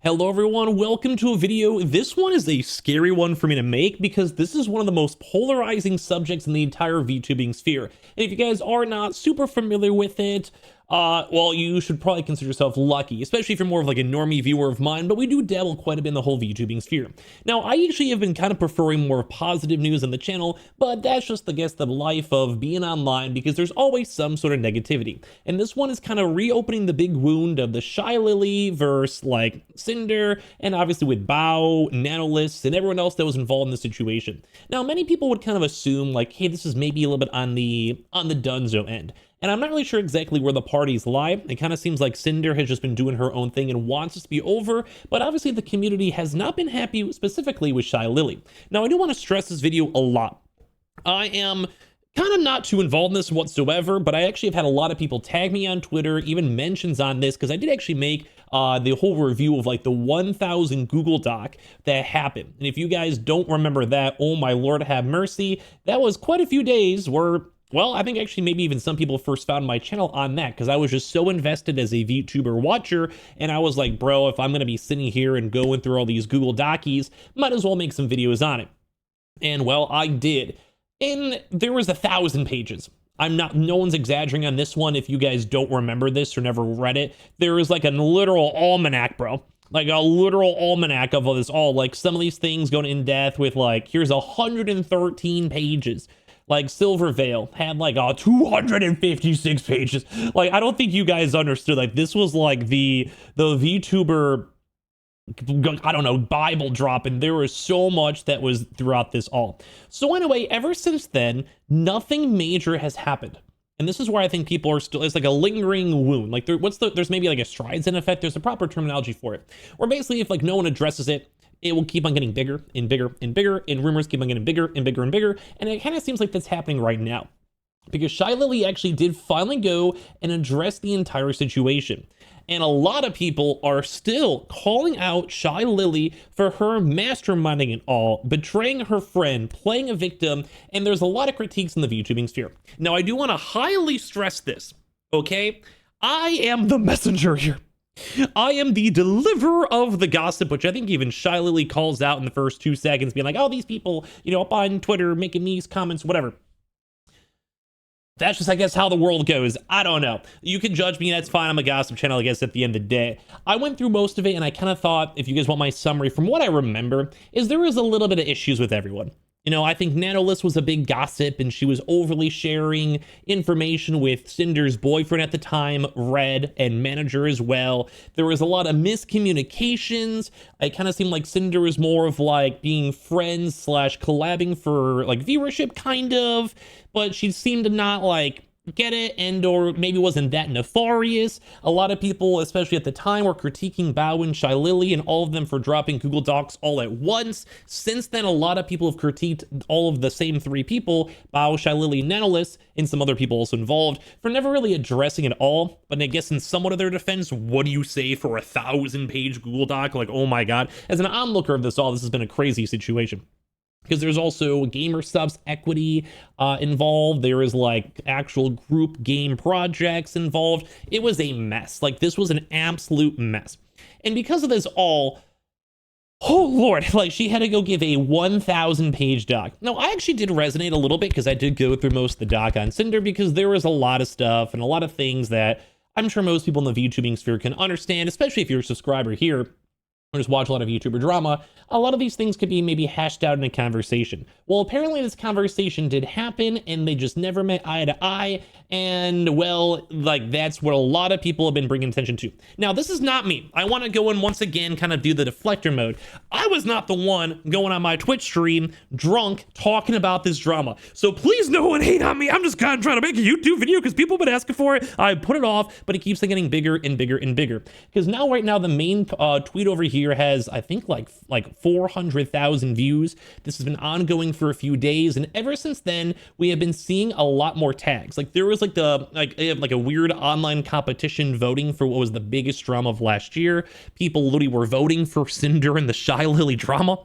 Hello everyone, welcome to a video. This one is a scary one for me to make because this is one of the most polarizing subjects in the entire VTubing sphere. And if you guys are not super familiar with it, well, you should probably consider yourself lucky, especially if you're more of like a normie viewer of mine, but we do dabble quite a bit in the whole VTubing sphere. Now, I usually have been kind of preferring more positive news on the channel, but that's just, I guess, the life of being online because there's always some sort of negativity. And this one is kind of reopening the big wound of the ShyLily versus like Sinder, and obviously with Bao, Nanolist, and everyone else that was involved in the situation. Now, many people would kind of assume like, hey, this is maybe a little bit on the Dunzo end. And I'm not really sure exactly where the parties lie. It kind of seems like Sinder has just been doing her own thing and wants this to be over, but obviously the community has not been happy specifically with ShyLily. Now, I do want to stress this video a lot. I am kind of not too involved in this whatsoever, but I actually have had a lot of people tag me on Twitter, even mentions on this, because I did actually make the whole review of like the 1000 Google Doc that happened. And if you guys don't remember that, oh my Lord have mercy, that was quite a few days where, well, I think actually maybe even some people first found my channel on that because I was just so invested as a VTuber watcher, and I was like, bro, if I'm going to be sitting here and going through all these Google Docies, might as well make some videos on it. And well, I did. And there was 1,000 pages. No one's exaggerating on this one. If you guys don't remember this or never read it, there is like a literal almanac, bro. Like a literal almanac of all this all. Like some of these things going in depth with like, here's 113 pages. Like Silver Veil had like 256 pages. Like, I don't think you guys understood. Like, this was like the VTuber, I don't know, Bible drop, and there was so much that was throughout this all. So anyway, ever since then, nothing major has happened. And this is where I think people are still, it's like a lingering wound. Like there's maybe like a Streisand effect. There's a proper terminology for it. Or basically if like no one addresses it, it will keep on getting bigger and bigger and bigger, and rumors keep on getting bigger and bigger and bigger. And it kind of seems like that's happening right now, because ShyLily actually did finally go and address the entire situation. And a lot of people are still calling out ShyLily for her masterminding it all, betraying her friend, playing a victim, and there's a lot of critiques in the VTubing sphere. Now, I do want to highly stress this, okay? I am the messenger here. I am the deliverer of the gossip, which I think even ShyLily calls out in the first 2 seconds, being like, oh, these people, you know, up on Twitter making these comments, whatever. That's just, I guess, how the world goes. I don't know. You can judge me. That's fine. I'm a gossip channel, I guess, at the end of the day. I went through most of it, and I kind of thought, if you guys want my summary, from what I remember, is there was a little bit of issues with everyone. You know, I think Nanolist was a big gossip, and she was overly sharing information with Cinder's boyfriend at the time, Red, and manager as well. There was a lot of miscommunications. It kind of seemed like Cinder was more of like being friends / collabing for like viewership, kind of, but she seemed to not like get it, and or maybe wasn't that nefarious. A lot of people, especially at the time, were critiquing Bao and ShyLily and all of them for dropping Google Docs all at once. Since then, a lot of people have critiqued all of the same 3 people, Bao, ShyLily, Nanolist, and some other people also involved, for never really addressing it all. But I guess in somewhat of their defense, what do you say for 1,000-page Google Doc? Like, oh my God. As an onlooker of this all, this has been a crazy situation, because there's also gamer subs equity involved. There is like actual group game projects involved. It was a mess. Like, this was an absolute mess. And because of this all, oh Lord, like, she had to go give a 1,000-page doc. Now, I actually did resonate a little bit because I did go through most of the doc on Sinder, because there was a lot of stuff and a lot of things that I'm sure most people in the VTubing sphere can understand, especially if you're a subscriber here or just watch a lot of Sinder Drama. A lot of these things could be maybe hashed out in a conversation. Well, apparently this conversation did happen, and they just never met eye to eye, and well, like, that's what a lot of people have been bringing attention to. Now, this is not me. I want to go in once again, kind of do the deflector mode. I was not the one going on my Twitch stream drunk talking about this drama, so please no one hate on me. I'm just kind of trying to make a YouTube video because people have been asking for it. I put it off, but it keeps on getting bigger and bigger and bigger, because now right now the main tweet over here has, I think, like 400,000 views. This has been ongoing for a few days, and ever since then we have been seeing a lot more tags. Like, there was like a weird online competition voting for what was the biggest drama of last year. People literally were voting for Cinder and the ShyLily drama.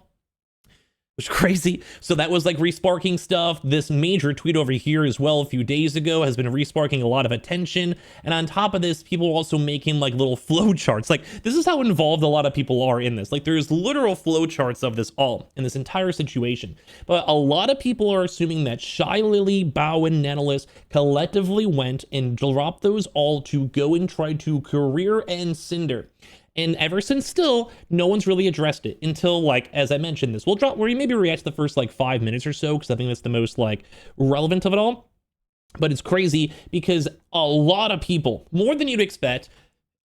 Which is crazy. So that was like resparking stuff. This major tweet over here as well a few days ago has been resparking a lot of attention. And on top of this, people are also making like little flow charts. Like this is how involved a lot of people are in this. Like there's literal flow charts of this all in this entire situation. But a lot of people are assuming that ShyLily, Bao, and Nettalis collectively went and dropped those all to go and try to career end Sinder. And ever since still, no one's really addressed it until, like, as I mentioned, this will drop where you maybe react to the first like 5 minutes or so, because I think that's the most like relevant of it all. But it's crazy because a lot of people, more than you'd expect,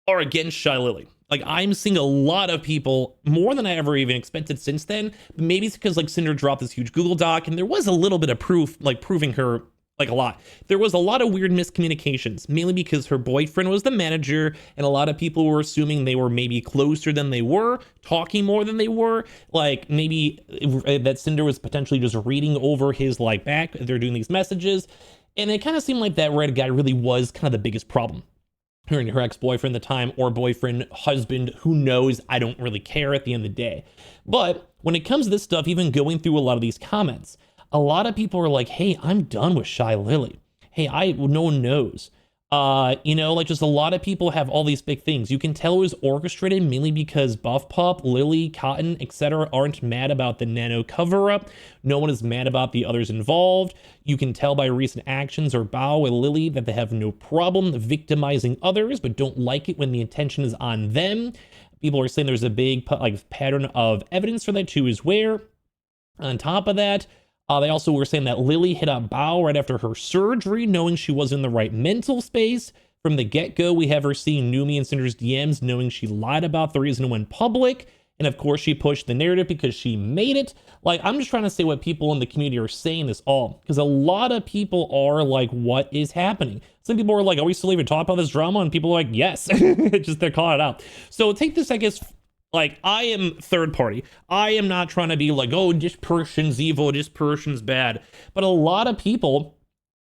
are against ShyLily. Like I'm seeing a lot of people, more than I ever even expected since then. Maybe it's because like Sinder dropped this huge Google Doc and there was a little bit of proof, like proving her like a lot. There was a lot of weird miscommunications, mainly because her boyfriend was the manager and a lot of people were assuming they were maybe closer than they were, talking more than they were, like maybe that Sinder was potentially just reading over his like back. They're doing these messages. And it kind of seemed like that red guy really was kind of the biggest problem. Her and her ex-boyfriend at the time, or boyfriend, husband, who knows, I don't really care at the end of the day. But when it comes to this stuff, even going through a lot of these comments, a lot of people are like, hey, I'm done with ShyLily. Hey, no one knows. You know, like just a lot of people have all these big things. You can tell it was orchestrated mainly because Buff Pup, Lily, Cotton, etc. aren't mad about the Nano cover-up. No one is mad about the others involved. You can tell by recent actions or Bao and Lily that they have no problem victimizing others, but don't like it when the attention is on them. People are saying there's a big like pattern of evidence for that too, is where. On top of that, they also were saying that Lily hit up Bao right after her surgery, knowing she was in the right mental space. From the get-go, we have her seeing Numi and Cinder's DMs, knowing she lied about the reason it went public. And of course, she pushed the narrative because she made it. Like, I'm just trying to say what people in the community are saying this all. Because a lot of people are like, what is happening? Some people are like, are we still even talking about this drama? And people are like, yes. Just they're calling it out. So take this, I guess, like, I am third party. I am not trying to be like, oh, this person's evil, this person's bad. But a lot of people,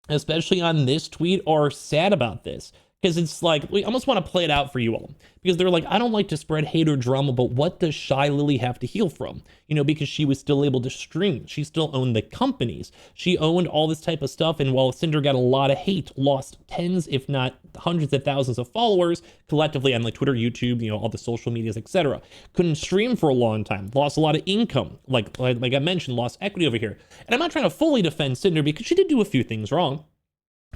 especially on this tweet, are sad about this. Because it's like, we almost want to play it out for you all. Because they're like, I don't like to spread hate or drama, but what does ShyLily have to heal from? You know, because she was still able to stream. She still owned the companies. She owned all this type of stuff. And while Sinder got a lot of hate, lost tens, if not hundreds of thousands of followers collectively on like Twitter, YouTube, you know, all the social medias, etc. Couldn't stream for a long time. Lost a lot of income. Like I mentioned, lost equity over here. And I'm not trying to fully defend Sinder because she did do a few things wrong.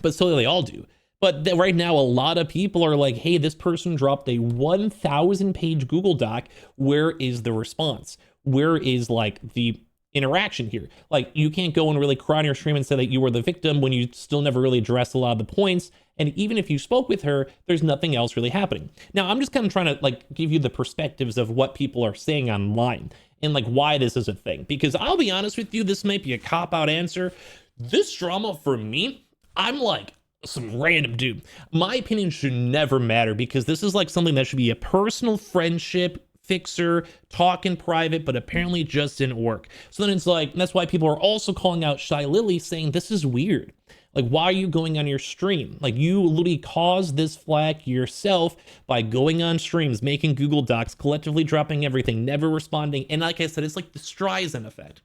But so they all do. But right now, a lot of people are like, hey, this person dropped a 1,000-page Google Doc. Where is the response? Where is like the interaction here? Like, you can't go and really cry on your stream and say that you were the victim when you still never really addressed a lot of the points. And even if you spoke with her, there's nothing else really happening. Now, I'm just kind of trying to like give you the perspectives of what people are saying online and like why this is a thing. Because I'll be honest with you, this might be a cop-out answer. This drama for me, I'm like, some random dude. My opinion should never matter because this is like something that should be a personal friendship fixer, talk in private, but apparently it just didn't work. So then it's like, that's why people are also calling out ShyLily saying this is weird. Like, why are you going on your stream? Like, you literally caused this flack yourself by going on streams, making Google Docs, collectively dropping everything, never responding. And like I said, it's like the Streisand effect,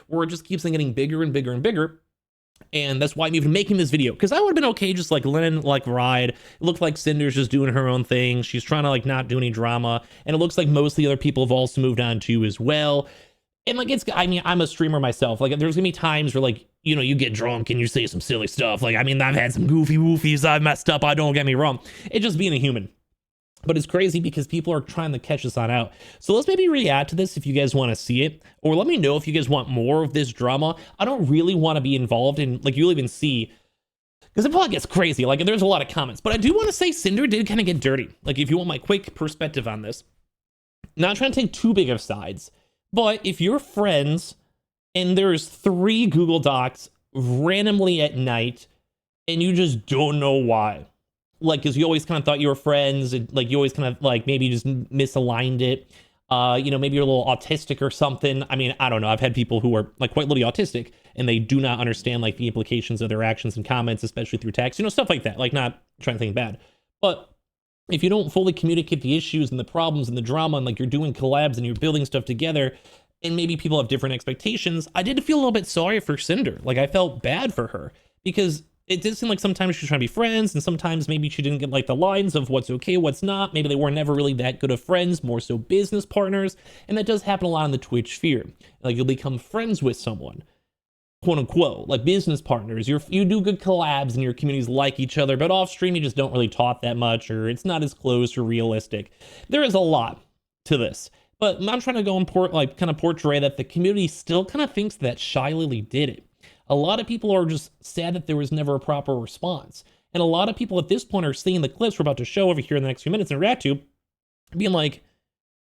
where it just keeps on getting bigger and bigger and bigger. And that's why I'm even making this video, because I would have been okay just like letting like ride. It looked like Cinder's just doing her own thing. She's trying to like not do any drama, and it looks like most of the other people have also moved on too as well. And like, it's, I mean, I'm a streamer myself. Like, there's gonna be times where like, you know, you get drunk and you say some silly stuff. Like, I mean, I've had some goofy woofies, I've messed up, I don't get me wrong. It's just being a human. But it's crazy because people are trying to catch us on out. So let's maybe react to this if you guys want to see it. Or let me know if you guys want more of this drama. I don't really want to be involved in, like, you'll even see, because it probably gets crazy. Like, there's a lot of comments. But I do want to say Sinder did kind of get dirty. Like, if you want my quick perspective on this. Not trying to take too big of sides. But if you're friends and there's 3 Google Docs randomly at night and you just don't know why. Like, because you always kind of thought you were friends, and like you always kind of like maybe just misaligned it. You know, maybe you're a little autistic or something. I mean, I don't know. I've had people who are like quite literally autistic and they do not understand like the implications of their actions and comments, especially through text, you know, stuff like that. Like, not trying to think bad. But if you don't fully communicate the issues and the problems and the drama, and like you're doing collabs and you're building stuff together, and maybe people have different expectations, I did feel a little bit sorry for Sinder. Like, I felt bad for her because it did seem like sometimes she was trying to be friends, and sometimes maybe she didn't get like the lines of what's okay, what's not. Maybe they were never really that good of friends, more so business partners. And that does happen a lot in the Twitch sphere. Like, you'll become friends with someone, quote unquote, like business partners. You do good collabs and your communities like each other, but off stream you just don't really talk that much, or it's not as close or realistic. There is a lot to this, but I'm trying to go and kind of portray that the community still kind of thinks that ShyLily did it. A lot of people are just sad that there was never a proper response. And a lot of people at this point are seeing the clips we're about to show over here in the next few minutes and react to, being like,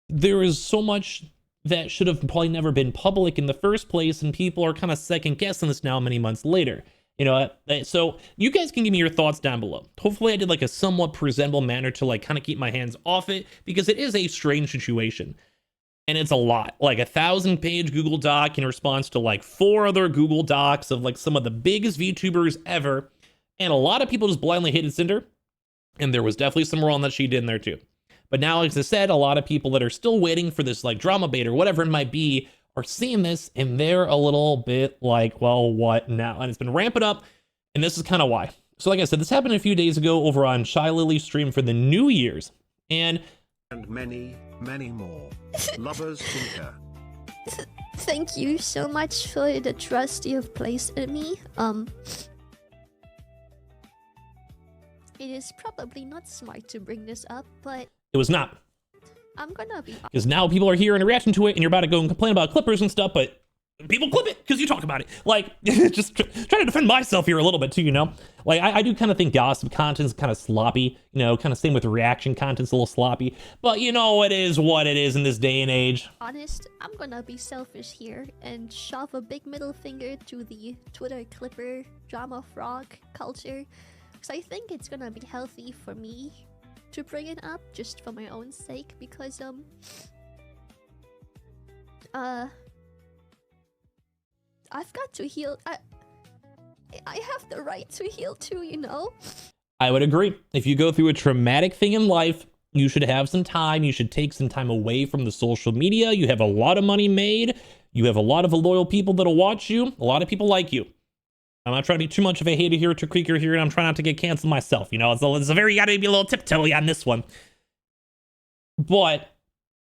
there is so much that should have probably never been public in the first place, and people are kind of second guessing this now many months later. You know, so you guys can give me your thoughts down below. Hopefully I did like a somewhat presentable manner to like kind of keep my hands off it, because it is a strange situation. And it's a lot, like 1,000-page Google Doc in response to like 4 other Google Docs of like some of the biggest VTubers ever. And a lot of people just blindly hated Sinder. And there was definitely some wrong that she did in there too. But now, as I said, a lot of people that are still waiting for this like drama bait or whatever it might be are seeing this, and they're a little bit like, well, what now? And it's been ramping up, and this is kind of why. So like I said, this happened a few days ago over on ShyLily's stream for the New Year's. And many more. Lovers Tinker. Thank you so much for the trust you have placed in me. It is probably not smart to bring this up, but it was not. I'm gonna be... Because now people are here and reacting to it, and you're about to go and complain about clippers and stuff, but people clip it because you talk about it. Like, just trying to defend myself here a little bit too, you know? Like, I do kind of think gossip content's kind of sloppy, you know, kind of same with reaction content's a little sloppy. But you know, it is what it is in this day and age. Honest, I'm gonna be selfish here and shove a big middle finger to the Twitter clipper drama frog culture. Because I think it's gonna be healthy for me to bring it up just for my own sake, because I've got to heal. I have the right to heal too, you know? I would agree. If you go through a traumatic thing in life, you should have some time. You should take some time away from the social media. You have a lot of money made. You have a lot of loyal people that'll watch you. A lot of people like you. I'm not trying to be too much of a hater here, to creaker here, and I'm trying not to get canceled myself. You know, it's a very, you gotta be a little tiptoey on this one. But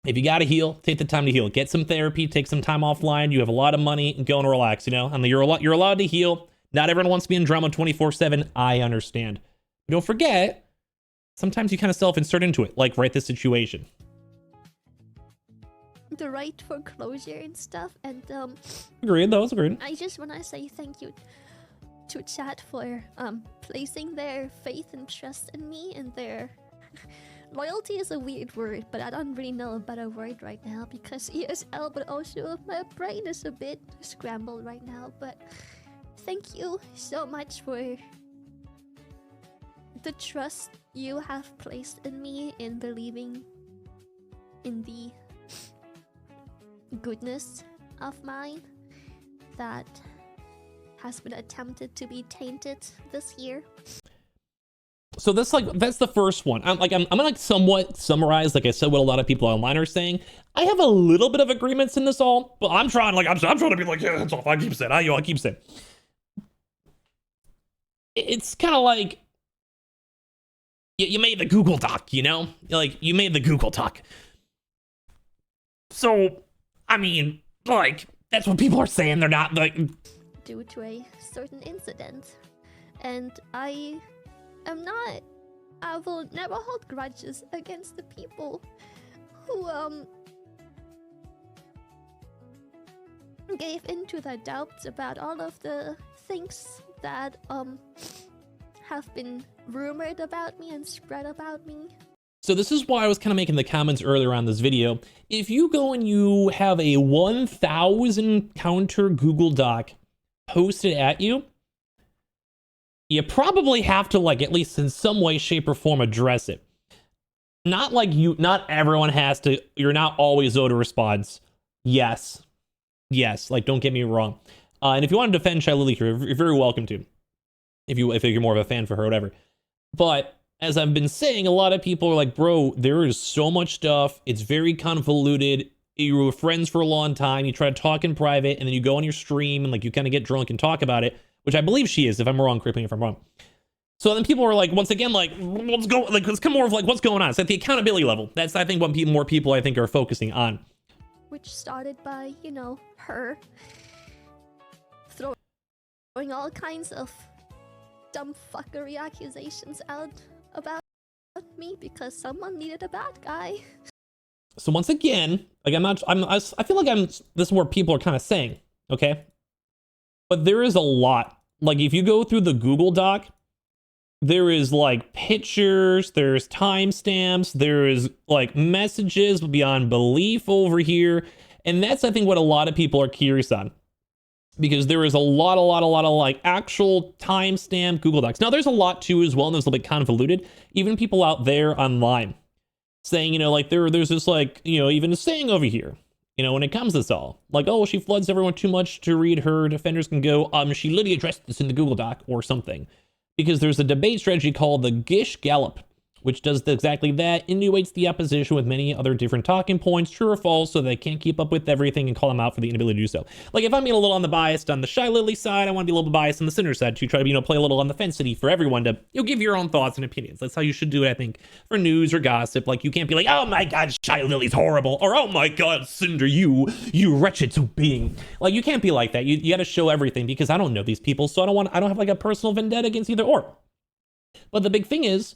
if you gotta heal, take the time to heal. Get some therapy, take some time offline. You have a lot of money, and go and relax, you know? I mean, you're allowed to heal. Not everyone wants to be in drama 24/7. I understand. But don't forget, sometimes you kind of self-insert into it, like right this situation. The right for closure and stuff, and Agreed, that was agreed. I just want to say thank you to chat for placing their faith and trust in me, and their loyalty is a weird word, but I don't really know a better word right now because ESL, but also my brain is a bit scrambled right now. But thank you so much for the trust you have placed in me, in believing in the goodness of mine that has been attempted to be tainted this year. So that's the first one. I'm gonna like somewhat summarize, like I said, what a lot of people online are saying. I have a little bit of agreements in this all, but I'm trying to be like, yeah, that's all. I keep saying, I keep saying. It's kind of like you made the Google Doc, you know, like you made the Google Doc. So I mean, like that's what people are saying. They're not like due to a certain incident, and I will never hold grudges against the people who gave into their doubts about all of the things that have been rumored about me and spread about me. So this is why I was kind of making the comments earlier on this video. If you go and you have a 1,000 counter Google Doc posted at you, you probably have to, like, at least in some way, shape, or form address it. Not everyone has to, you're not always owed a response. Yes, like, don't get me wrong. And if you want to defend ShyLily here, you're very welcome to. If you're more of a fan for her, whatever. But as I've been saying, a lot of people are like, bro, there is so much stuff. It's very convoluted. you were friends for a long time, you try to talk in private, and then you go on your stream and like you kind of get drunk and talk about it, which I believe she is. If I'm wrong, correct me if I'm wrong. So then people are like, once again, like, let's go, like, let's come more of like, what's going on? It's at the accountability level. That's, I think, what more people, I think, are focusing on. Which started by, you know, her throwing all kinds of dumb fuckery accusations out about me because someone needed a bad guy. So once again, like, I feel like this is where people are kind of saying, okay? But there is a lot. Like, if you go through the Google Doc, there is like pictures, there's timestamps, there's like messages beyond belief over here. And that's, I think, what a lot of people are curious on. Because there is a lot of like actual timestamp Google Docs. Now, there's a lot too as well, and there's a little bit convoluted. Even people out there online saying, you know, like there's this like, you know, even a saying over here, you know, when it comes to this all, like, oh, she floods everyone too much to read her. Defenders can go, she literally addressed this in the Google Doc or something. Because there's a debate strategy called the Gish Gallop, which does exactly that, innuates the opposition with many other different talking points, true or false, so they can't keep up with everything and call them out for the inability to do so. Like, if I'm being a little on the biased on the ShyLily side, I want to be a little bit biased on the Sinder side to try to, you know, play a little on the fence city for everyone to, you know, give your own thoughts and opinions. That's how you should do it, I think, for news or gossip. Like, you can't be like, oh my god, ShyLily's horrible, or oh my god, Sinder, you wretched being. Like, you can't be like that. You got to show everything, because I don't know these people, so I don't have like a personal vendetta against either or. But the big thing is,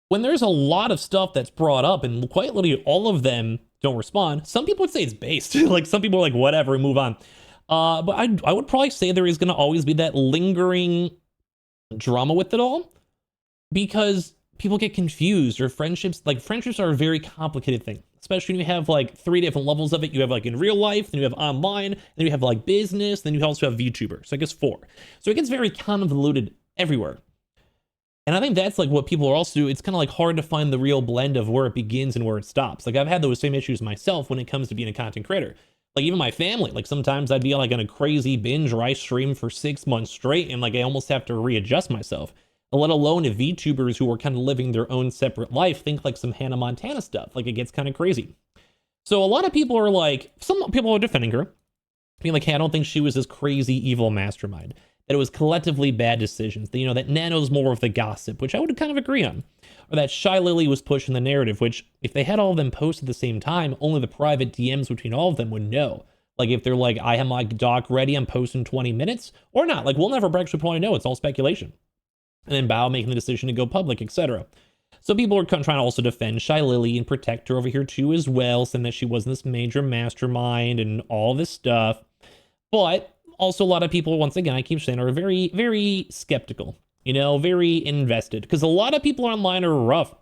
when there's a lot of stuff that's brought up and quite literally all of them don't respond, some people would say it's based. Like, some people are like, whatever, and move on. But I would probably say there is going to always be that lingering drama with it all, because people get confused, or friendships are a very complicated thing, especially when you have like 3 different levels of it. You have like in real life, then you have online, then you have like business, then you also have VTuber. So I guess 4. So it gets very convoluted everywhere. And I think that's like what people are also doing. It's kind of like hard to find the real blend of where it begins and where it stops. Like, I've had those same issues myself when it comes to being a content creator. Like, even my family, like sometimes I'd be like on a crazy binge where I stream for 6 months straight and like I almost have to readjust myself. Let alone if VTubers who are kind of living their own separate life think like some Hannah Montana stuff. Like, it gets kind of crazy. So a lot of people are like, some people are defending her, being like, hey, I don't think she was this crazy evil mastermind. That it was collectively bad decisions, that, you know, that Nano's more of the gossip, which I would kind of agree on. Or that ShyLily was pushing the narrative, which, if they had all of them post at the same time, only the private DMs between all of them would know. Like, if they're like, I have my doc ready, I'm posting 20 minutes, or not. Like, we'll never actually probably know, it's all speculation. And then Bao making the decision to go public, etc. So people are trying to also defend ShyLily and protect her over here too as well, saying that she wasn't this major mastermind and all this stuff. But also, a lot of people, once again, I keep saying, are very, very skeptical, you know, very invested, because a lot of people online are rough.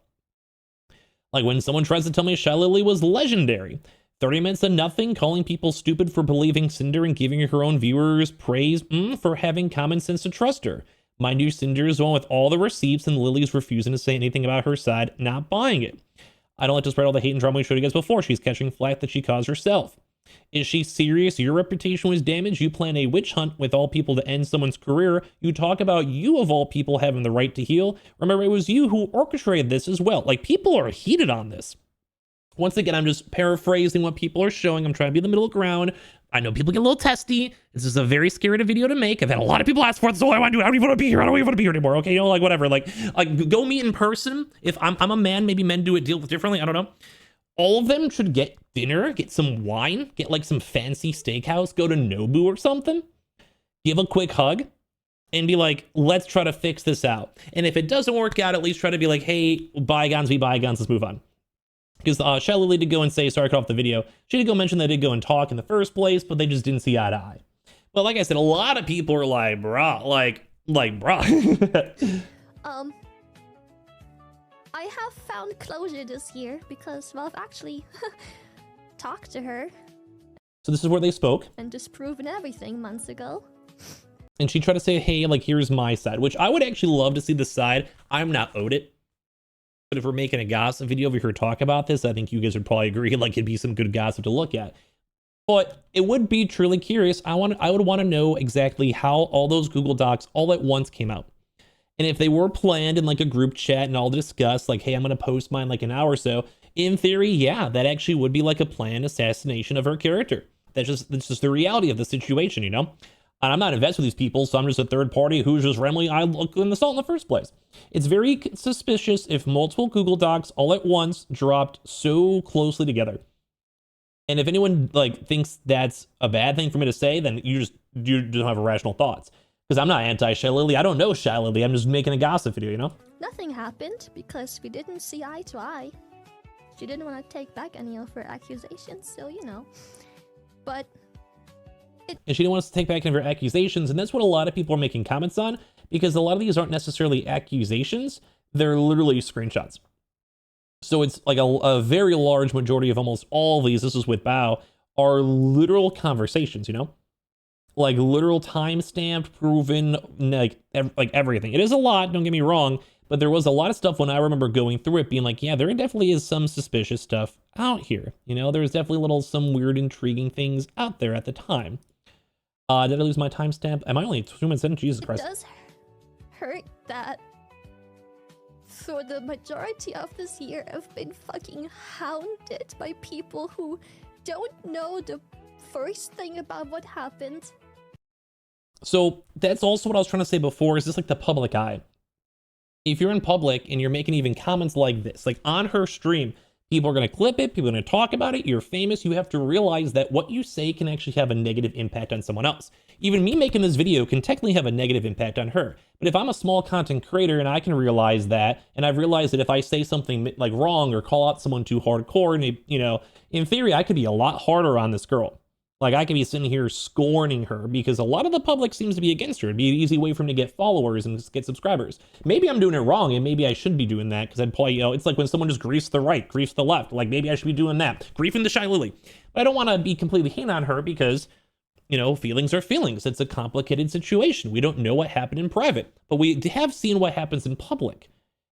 Like, when someone tries to tell me ShyLily was legendary, 30 minutes of nothing, calling people stupid for believing Sinder and giving her own viewers praise for having common sense to trust her. Mind you, Sinder is the one with all the receipts, and Lily's refusing to say anything about her side, not buying it. I don't like to spread all the hate and drama we showed you guys before. She's catching flack that she caused herself. Is she serious? Your reputation was damaged. You plan a witch hunt with all people to end someone's career. You talk about you, of all people, having the right to heal. Remember, it was you who orchestrated this as well. Like, people are heated on this. Once again, I'm just paraphrasing what people are showing. I'm trying to be the middle ground. I know people get a little testy. This is a very scary video to make. I've had a lot of people ask for it. That's all I want to do. I don't even want to be here. I don't even want to be here anymore. Okay, you know, like, whatever. Like go meet in person. If I'm a man, maybe men do it deal differently. I don't know. All of them should get dinner, get some wine, get like some fancy steakhouse, go to Nobu or something, give a quick hug, and be like, let's try to fix this out. And if it doesn't work out, at least try to be like, hey, bygones be bygones, let's move on. Because ShyLily did go and say, sorry, I cut off the video. She did go mention they did go and talk in the first place, but they just didn't see eye to eye. But like I said, a lot of people are like, bruh, like, bruh. I have found closure this year because, well, I've actually talked to her. So this is where they spoke. And disproven everything months ago. And she tried to say, hey, like, here's my side, which I would actually love to see the side. I'm not owed it. But if we're making a gossip video over here talk about this, I think you guys would probably agree, like, it'd be some good gossip to look at. But it would be truly curious. I would want to know exactly how all those Google Docs all at once came out. And if they were planned in like a group chat and all discussed, like, hey, I'm going to post mine like an hour or so, In theory, yeah, that actually would be like a planned assassination of her character. That's just the reality of the situation, you know? And I'm not invested with these people, so I'm just a third party who's just randomly I look in the salt in the first place. It's very suspicious if multiple Google Docs all at once dropped so closely together. And if anyone like thinks that's a bad thing for me to say, then you don't have rational thoughts. Because I'm not anti-ShyLily. I don't know ShyLily. I'm just making a gossip video, you know? Nothing happened because we didn't see eye to eye. She didn't want to take back any of her accusations, so you know. But and she didn't want us to take back any of her accusations, and that's what a lot of people are making comments on, because a lot of these aren't necessarily accusations, they're literally screenshots. So it's like a very large majority of almost all of these, this is with Bao, are literal conversations, you know? Like literal time-stamped, proven, like everything. It is a lot, don't get me wrong, but there was a lot of stuff when I remember going through it being like, yeah, there definitely is some suspicious stuff out here. You know, there's definitely some weird, intriguing things out there at the time. Did I lose my timestamp? Am I only 2 minutes in? Jesus Christ. It does hurt that for the majority of this year I've been fucking hounded by people who don't know the first thing about what happened. So that's also what I was trying to say before, is this like the public eye? If you're in public and you're making even comments like this, like on her stream, people are going to clip it, people are going to talk about it, you're famous, you have to realize that what you say can actually have a negative impact on someone else. Even me making this video can technically have a negative impact on her. But if I'm a small content creator and I can realize that, and I've realized that if I say something like wrong or call out someone too hardcore, and you know, in theory, I could be a lot harder on this girl. Like, I could be sitting here scorning her because a lot of the public seems to be against her. It'd be an easy way for him to get followers and get subscribers. Maybe I'm doing it wrong, and maybe I should be doing that because I'd probably, you know, it's like when someone just griefs the right, griefs the left. Like, maybe I should be doing that. Griefing the ShyLily. But I don't want to be completely hate on her because, you know, feelings are feelings. It's a complicated situation. We don't know what happened in private, but we have seen what happens in public.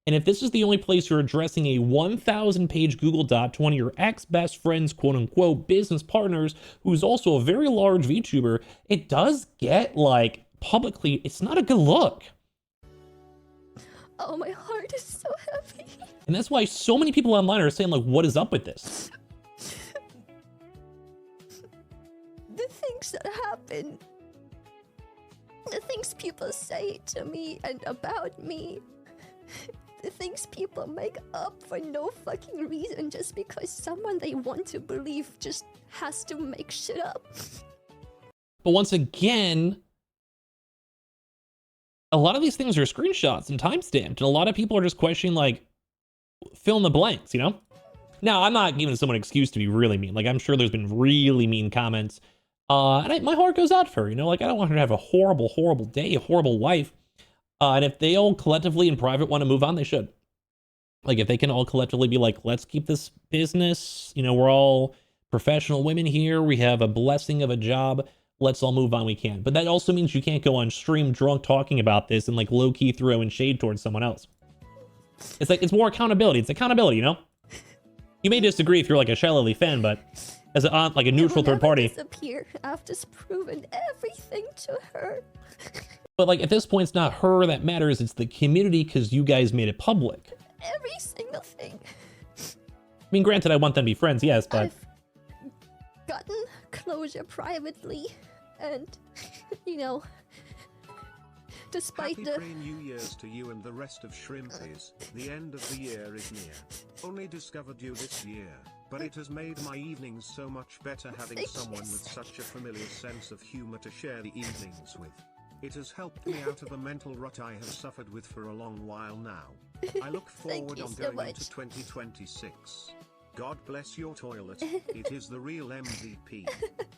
And if this is the only place you're addressing a 1,000-page Google Doc to one of your ex-best friends, quote-unquote, business partners, who's also a very large VTuber, it does get, like, publicly, it's not a good look. Oh, my heart is so heavy. And that's why so many people online are saying, like, what is up with this? The things that happen, the things people say to me and about me, the things people make up for no fucking reason just because someone they want to believe just has to make shit up. But once again, a lot of these things are screenshots and timestamped, and a lot of people are just questioning, like, fill in the blanks, you know? Now, I'm not giving someone an excuse to be really mean. Like, I'm sure there's been really mean comments. And my heart goes out for her, you know? Like, I don't want her to have a horrible, horrible day, a horrible life. And if they all collectively in private want to move on, they should. Like, if they can all collectively be like, let's keep this business, you know, we're all professional women here, we have a blessing of a job, let's all move on, we can. But that also means you can't go on stream drunk talking about this and like low-key throw in shade towards someone else. It's like, it's more accountability. It's accountability, you know? You may disagree if you're like a ShyLily fan, but as a, like a neutral third party. Disappear. I've just proven everything to her. But like at this point, it's not her that matters, it's the community because you guys made it public. Every single thing. I mean, granted, I want them to be friends, yes, but... I've gotten closure privately, and, you know, despite Happy the... New Year's to you and the rest of Shrimpies. The end of the year is near. Only discovered you this year, but it has made my evenings so much better having someone with such a familiar sense of humor to share the evenings with. It has helped me out of a mental rut I have suffered with for a long while now. I look forward on going into 2026. God bless your toilet. It is the real MVP.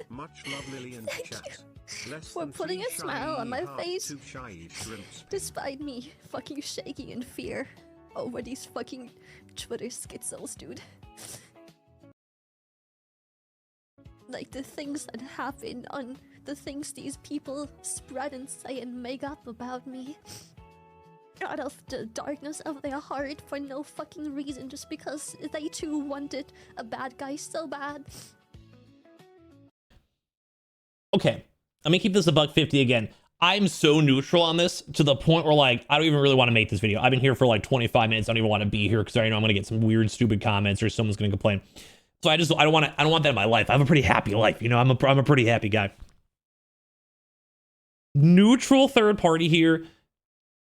Much love, Lily and chat. Less for than putting three a smile on my shy face, two shy shrimps. despite me fucking shaking in fear over these fucking Twitter schizos, dude. Like the things that happen on the things these people spread and say and make up about me out of the darkness of their heart for no fucking reason, just because they too wanted a bad guy so bad. Okay, let me keep this $150 again. I'm so neutral on this to the point where like I don't even really want to make this video. I've been here for like 25 minutes. I don't even want to be here because I know I'm gonna get some weird, stupid comments or someone's gonna complain. So I don't want that in my life. I have a pretty happy life, you know. I'm a pretty happy guy. Neutral third party here.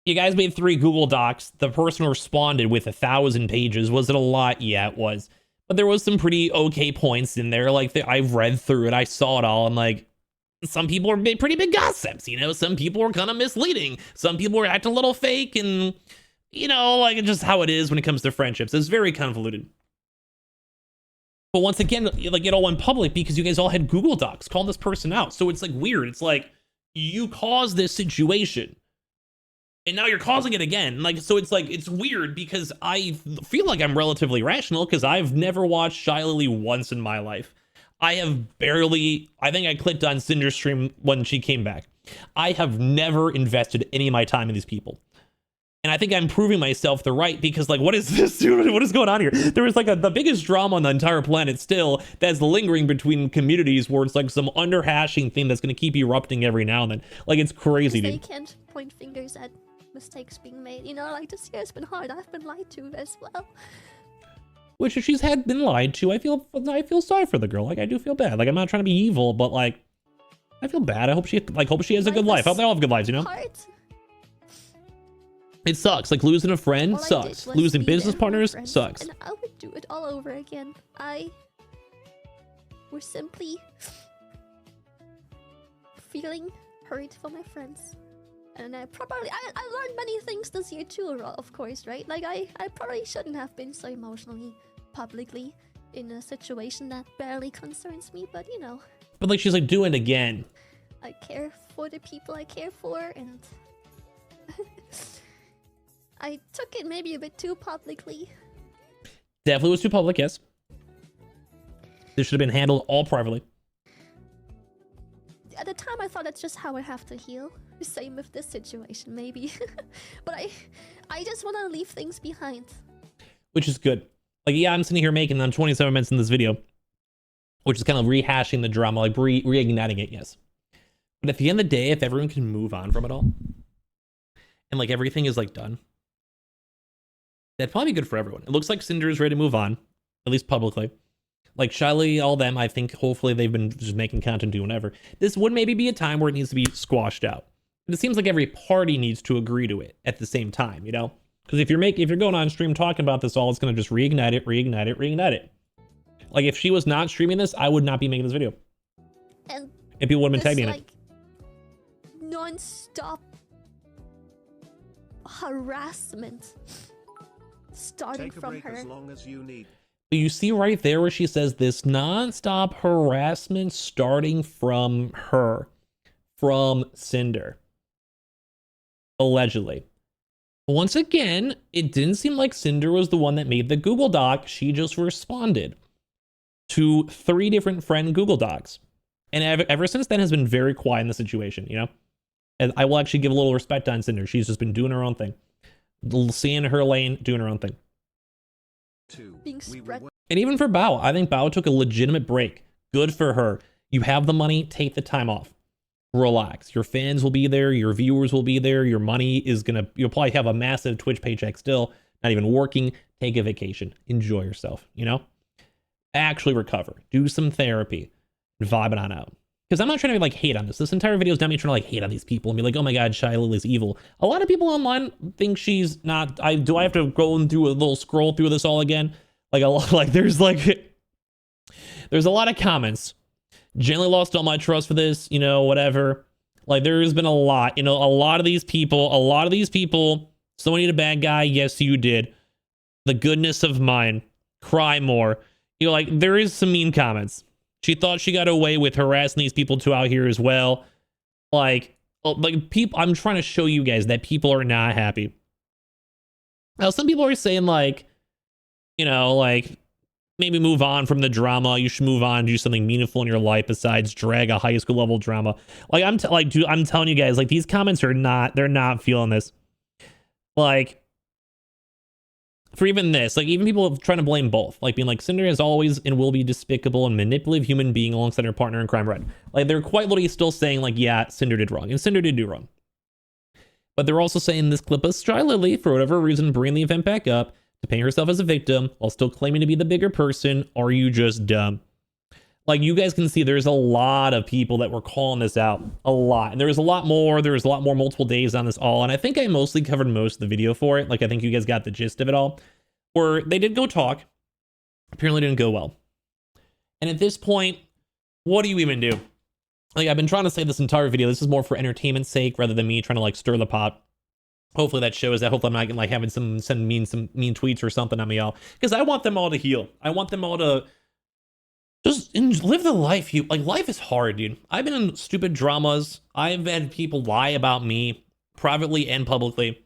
You guys made 3 Google Docs. The person responded with 1,000 pages. Was it a lot? Yeah, it was. But there was some pretty okay points in there. Like I've read through it. I saw it all. And like, some people are pretty big gossips, you know. Some people are kind of misleading. Some people are acting a little fake, and you know, like it's just how it is when it comes to friendships. It's very convoluted. But once again, like it all went public because you guys all had Google Docs. Call this person out. So it's like weird. It's like you caused this situation, and now you're causing it again. Like, so it's like it's weird because I feel like I'm relatively rational because I've never watched ShyLily once in my life. I have barely, I think I clicked on Cinder's stream when she came back. I have never invested any of my time in these people. And I think I'm proving myself the right because like, what is this, dude? What is going on here? There was like the biggest drama on the entire planet still that's lingering between communities where it's like some underhashing thing that's going to keep erupting every now and then. Like, it's crazy, dude. They can't point fingers at mistakes being made. You know, like this year's been hard. I've been lied to as well. Which if she's been lied to, I feel sorry for the girl. Like I do feel bad. Like I'm not trying to be evil, but like I feel bad. I hope she has a good life. I hope they all have good lives, you know? It sucks. Like losing a friend sucks. Losing business partners sucks. And I would do it all over again. We're simply feeling hurt for my friends. And I learned many things this year too, of course, right? Like I probably shouldn't have been so emotionally publicly in a situation that barely concerns me, but you know. But like she's like, do it again. I care for the people I care for, and I took it maybe a bit too publicly. Definitely was too public, yes. This should have been handled all privately. At the time, I thought that's just how I have to heal. Same with this situation, maybe. But I just want to leave things behind. Which is good. Like, yeah, I'm sitting here making them 27 minutes in this video, which is kind of rehashing the drama, like reigniting it, yes. But at the end of the day, if everyone can move on from it all, and like everything is like done, that'd probably be good for everyone. It looks like Cinder is ready to move on, at least publicly. Like ShyLily, all them, I think hopefully they've been just making content, doing whatever. This would maybe be a time where it needs to be squashed out. But it seems like every party needs to agree to it at the same time, you know? Because if you're going on stream talking about this all, it's going to just reignite it. Like if she was not streaming this, I would not be making this video. And people would have been tagging like, it. Non-stop harassment starting Take a from break her. as long as you need. You see right there where she says this non-stop harassment starting from her, from Cinder, allegedly. Once again, it didn't seem like Cinder was the one that made the Google Doc. She just responded to 3 different friend Google Docs. And ever since then has been very quiet in the situation, you know? And I will actually give a little respect on Cinder. She's just been doing her own thing. Seeing her lane, doing her own thing. Being spread. And even for Bao, I think Bao took a legitimate break. Good for her. You have the money, take the time off. Relax. Your fans will be there, your viewers will be there, your money is you'll probably have a massive Twitch paycheck still, not even working. Take a vacation. Enjoy yourself, you know? Actually recover. Do some therapy. Vibe it on out. Because I'm not trying to like hate on this. This entire video is not me trying to like hate on these people and be like, oh my god, ShyLily's evil. A lot of people online think she's not. Do I have to go and do a little scroll through this all again? Like a lot, there's a lot of comments. Generally lost all my trust for this, you know, whatever. Like there's been a lot, you know, a lot of these people. Someone need a bad guy. Yes, you did. The goodness of mine. Cry more. You know, like there is some mean comments. She thought she got away with harassing these people too out here as well. Like people, I'm trying to show you guys that people are not happy. Now, some people are saying like, you know, like maybe move on from the drama. You should move on, do something meaningful in your life besides drag a high school level drama. Like I'm telling you guys, like they're not feeling this. Like for even this, like even people trying to blame both, like being like Sinder is always and will be despicable and manipulative human being alongside her partner in crime, Red. Like they're quite literally still saying like, yeah, Sinder did wrong, and Sinder did do wrong. But they're also saying this clip of ShyLily, for whatever reason, bringing the event back up to paint herself as a victim while still claiming to be the bigger person. Are you just dumb? Like you guys can see, there's a lot of people that were calling this out, a lot. And there was a lot more. There was a lot more multiple days on this all. And I think I mostly covered most of the video for it. Like I think you guys got the gist of it all. Where they did go talk. Apparently didn't go well. And at this point, what do you even do? Like I've been trying to say this entire video, this is more for entertainment's sake rather than me trying to like stir the pot. Hopefully that shows that. Hopefully I'm not like having some mean tweets or something on me all. Because I want them all to heal. I want them all to just live the life like. Life is hard, dude. I've been in stupid dramas. I've had people lie about me privately and publicly.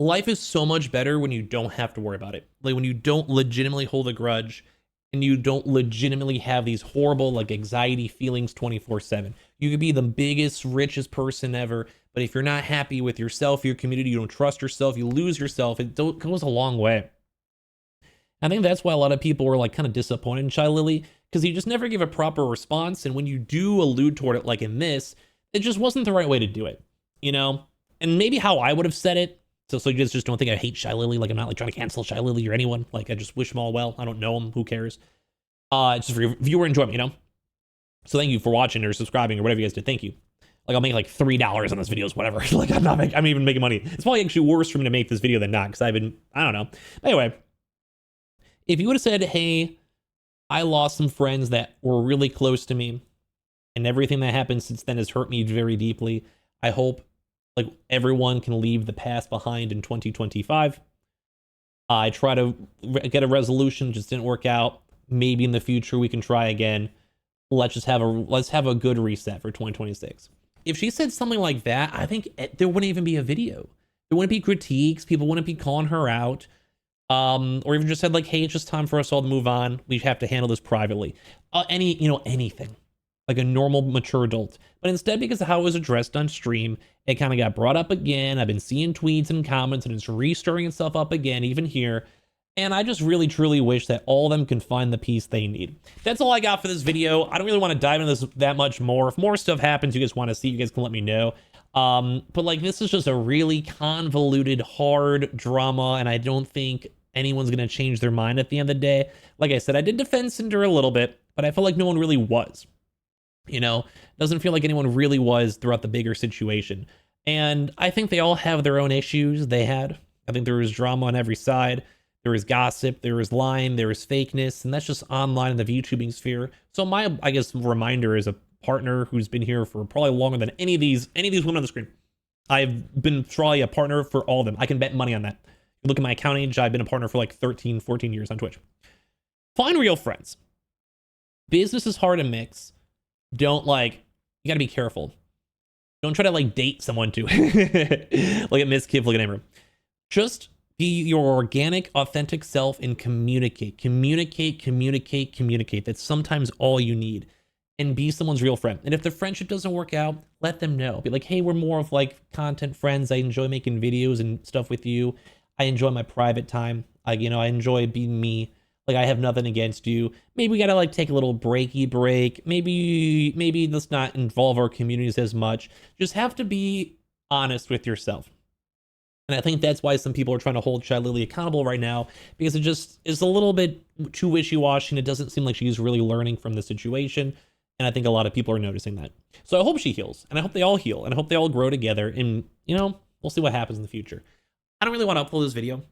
Life is so much better when you don't have to worry about it. Like when you don't legitimately hold a grudge and you don't legitimately have these horrible like anxiety feelings 24/7. You could be the biggest, richest person ever, but if you're not happy with yourself, your community, you don't trust yourself, you lose yourself, it goes a long way. I think that's why a lot of people were like kind of disappointed in ShyLily, because you just never give a proper response. And when you do allude toward it, like in this, it just wasn't the right way to do it, you know? And maybe how I would have said it. So you guys just don't think I hate ShyLily. Like I'm not like trying to cancel ShyLily or anyone. Like I just wish them all well. I don't know them. Who cares? It's just for your viewer enjoyment, you know? So thank you for watching or subscribing or whatever you guys did. Thank you. Like I'll make like $3 on this videos, whatever. Like I'm even making money. It's probably actually worse for me to make this video than not, because I don't know. Anyway. If you would have said, hey, I lost some friends that were really close to me and everything that happened since then has hurt me very deeply. I hope like everyone can leave the past behind in 2025. I try to get a resolution, just didn't work out. Maybe in the future we can try again. Let's have a good reset for 2026. If she said something like that, I think there wouldn't even be a video. There wouldn't be critiques. People wouldn't be calling her out. Or even just said like, hey, it's just time for us all to move on. We have to handle this privately. Anything like a normal, mature adult. But instead, because of how it was addressed on stream, it kind of got brought up again. I've been seeing tweets and comments and it's restirring itself up again, even here. And I just really, truly wish that all of them can find the peace they need. That's all I got for this video. I don't really want to dive into this that much more. If more stuff happens you guys want to see, you guys can let me know. But like, this is just a really convoluted, hard drama. And I don't think anyone's going to change their mind at the end of the day. Like I said, I did defend Sinder a little bit, but I felt like no one really was. You know, doesn't feel like anyone really was throughout the bigger situation. And I think they all have their own issues they had. I think there was drama on every side. There was gossip, there was lying, there was fakeness, and that's just online in the VTubing sphere. So my, I guess, reminder is a partner who's been here for probably longer than any of these women on the screen. I've been probably a partner for all of them. I can bet money on that. Look at my account age. I've been a partner for like 13, 14 years on Twitch. Find real friends. Business is hard to mix. Don't you gotta be careful. Don't try to like date someone too. Look at Miss Kiv, look at Amber. Just be your organic, authentic self and communicate. Communicate. That's sometimes all you need. And be someone's real friend. And if the friendship doesn't work out, let them know. Be like, hey, we're more of like content friends. I enjoy making videos and stuff with you. I enjoy my private time. I enjoy being me. Like, I have nothing against you. Maybe we gotta like take a little break. Maybe let's not involve our communities as much. Just have to be honest with yourself. And I think that's why some people are trying to hold ShyLily accountable right now, because it just is a little bit too wishy-washy and it doesn't seem like she's really learning from the situation. And I think a lot of people are noticing that. So I hope she heals, and I hope they all heal, and I hope they all grow together, and we'll see what happens in the future. I don't really want to upload this video.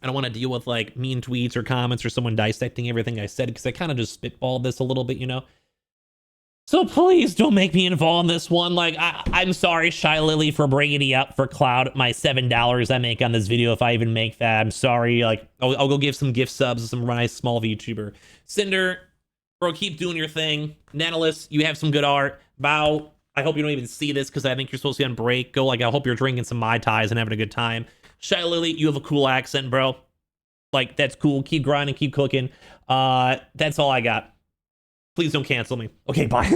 I don't want to deal with like mean tweets or comments or someone dissecting everything I said, because I kind of just spitballed this a little bit, So please don't make me involved in this one. Like, I'm sorry, ShyLily, for bringing me up for cloud. My $7 I make on this video, if I even make that. I'm sorry. Like, I'll go give some gift subs to some nice small VTuber. Sinder, bro, keep doing your thing. Nanalis, you have some good art. Bow, I hope you don't even see this because I think you're supposed to be on break. Go, I hope you're drinking some Mai Tais and having a good time. ShyLily, you have a cool accent, bro. Like, that's cool. Keep grinding, keep cooking. That's all I got. Please don't cancel me. Okay, bye.